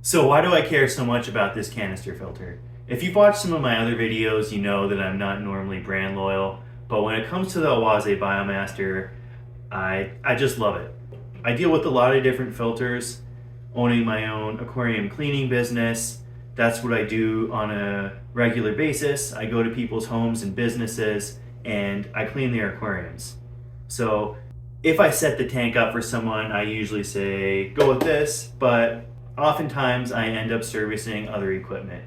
So why do I care so much about this canister filter? If you've watched some of my other videos, you know that I'm not normally brand loyal, but when it comes to the Oase Biomaster, I just love it. I deal with a lot of different filters, owning my own aquarium cleaning business. That's what I do on a regular basis. I go to people's homes and businesses and I clean their aquariums. So if I set the tank up for someone, I usually say, go with this, but oftentimes I end up servicing other equipment.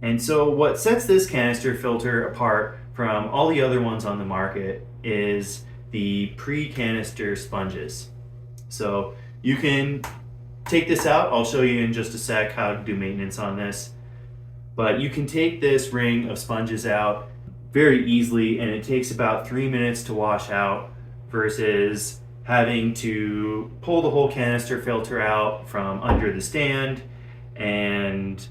And so what sets this canister filter apart from all the other ones on the market is the pre-canister sponges. So you can take this out. I'll show you in just a sec how to do maintenance on this. But you can take this ring of sponges out very easily, and it takes about 3 minutes to wash out versus having to pull the whole canister filter out from under the stand and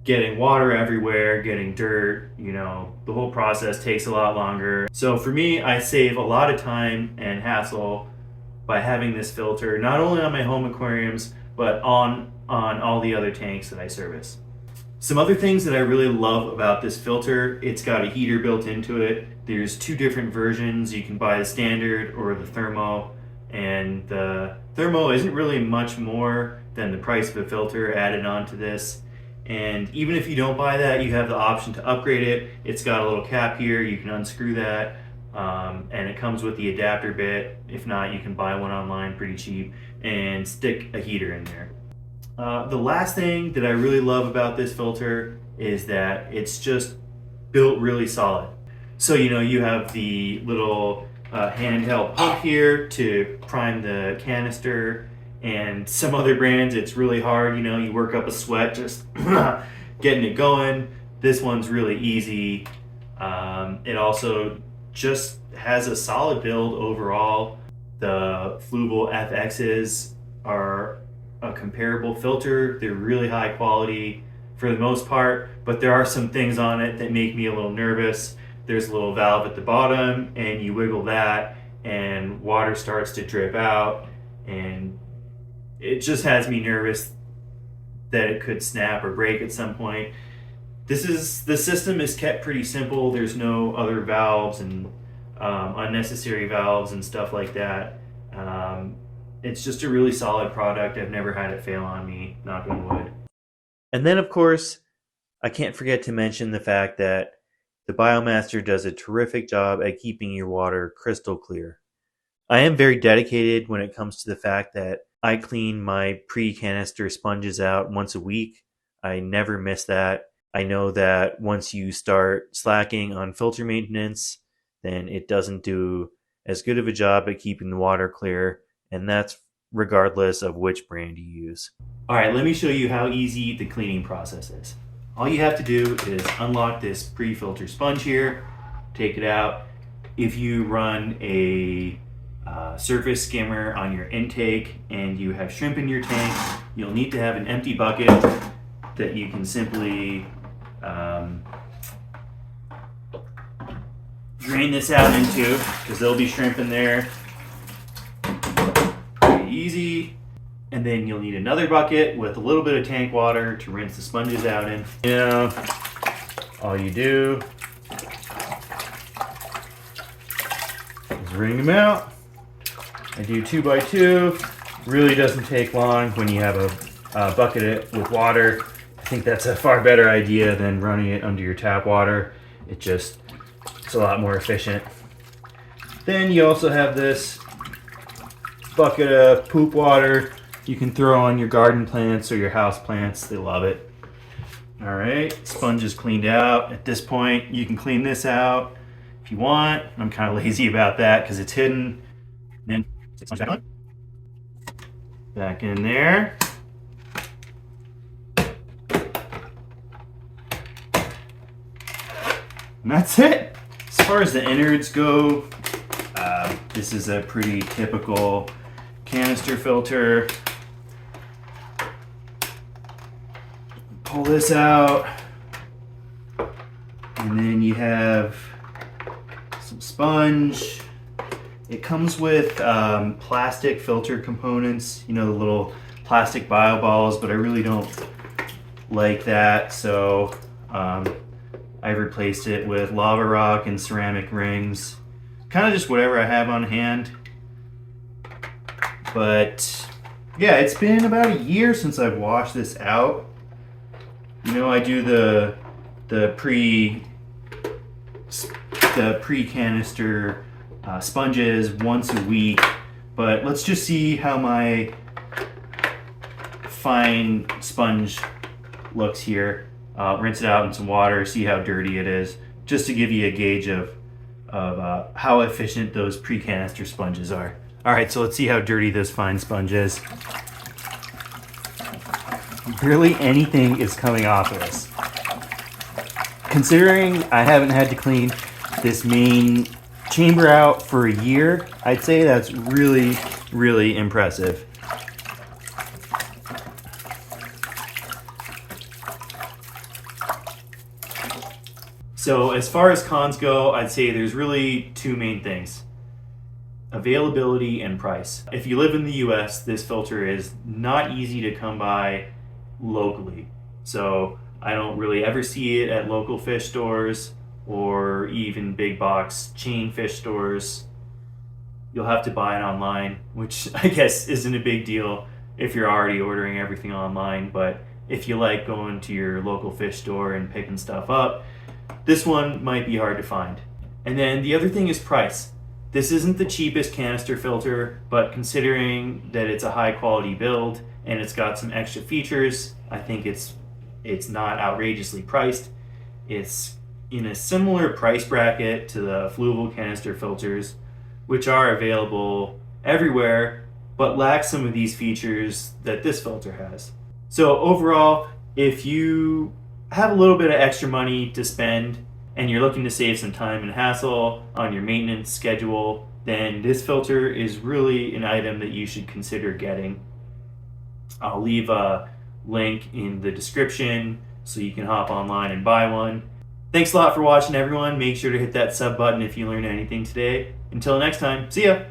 getting water everywhere, getting dirt, the whole process takes a lot longer. So for me, I save a lot of time and hassle by having this filter, not only on my home aquariums, but on all the other tanks that I service. Some other things that I really love about this filter, it's got a heater built into it. There's 2 different versions. You can buy the standard or the thermo, and the thermo isn't really much more than the price of a filter added onto this. And even if you don't buy that, you have the option to upgrade it. It's got a little cap here, you can unscrew that, and it comes with the adapter bit. If not, you can buy one online pretty cheap and stick a heater in there. The last thing that I really love about this filter is that it's just built really solid. So you have the little handheld pump here to prime the canister, and some other brands it's really hard, you work up a sweat just getting it going. This one's really easy. It also just has a solid build overall. The Fluval FXs are a comparable filter. They're really high quality for the most part, but there are some things on it that make me a little nervous. There's a little valve at the bottom, and you wiggle that and water starts to drip out, and it just has me nervous that it could snap or break at some point. The system is kept pretty simple. There's no other valves and unnecessary valves and stuff like that. It's just a really solid product. I've never had it fail on me, knock on wood. And then, of course, I can't forget to mention the fact that the Biomaster does a terrific job at keeping your water crystal clear. I am very dedicated when it comes to the fact that I clean my pre-canister sponges out once a week. I never miss that. I know that once you start slacking on filter maintenance, then it doesn't do as good of a job at keeping the water clear, and that's regardless of which brand you use. All right, let me show you how easy the cleaning process is. All you have to do is unlock this pre-filter sponge here, take it out. If you run a surface skimmer on your intake and you have shrimp in your tank, you'll need to have an empty bucket that you can simply drain this out into, because there'll be shrimp in there. Pretty easy. And then you'll need another bucket with a little bit of tank water to rinse the sponges out in. All you do is wring them out. I do 2 by 2. Really doesn't take long when you have a bucket with water. I think that's a far better idea than running it under your tap water. It's a lot more efficient. Then you also have this bucket of poop water you can throw on your garden plants or your house plants. They love it. All right, sponge is cleaned out. At this point, you can clean this out if you want. I'm kind of lazy about that because it's hidden. And then stick sponge back on. Back in there. And that's it. As far as the innards go, this is a pretty typical canister filter. Pull this out, and then you have some sponge. It comes with plastic filter components, the little plastic bio balls, but I really don't like that, so I replaced it with lava rock and ceramic rings. Kind of just whatever I have on hand. But yeah, it's been about a year since I've washed this out. You know, I do the pre-canister sponges once a week, but let's just see how my fine sponge looks here. Rinse it out in some water, see how dirty it is, just to give you a gauge of how efficient those pre-canister sponges are. All right, so let's see how dirty this fine sponge is. Barely anything is coming off of this. Considering I haven't had to clean this main chamber out for a year, I'd say that's really, really impressive. So as far as cons go, I'd say there's really two main things: availability and price. If you live in the US, this filter is not easy to come by locally. So I don't really ever see it at local fish stores or even big box chain fish stores. You'll have to buy it online, which I guess isn't a big deal if you're already ordering everything online. But if you like going to your local fish store and picking stuff up, this one might be hard to find. And then the other thing is price. This isn't the cheapest canister filter, but considering that it's a high quality build and it's got some extra features, I think it's not outrageously priced. It's in a similar price bracket to the fluval canister filters, which are available everywhere, but lack some of these features that this filter has. So overall, if you have a little bit of extra money to spend and you're looking to save some time and hassle on your maintenance schedule, then this filter is really an item that you should consider getting. I'll leave a link in the description so you can hop online and buy one. Thanks a lot for watching, everyone. Make sure to hit that sub button if you learned anything today. Until next time, see ya!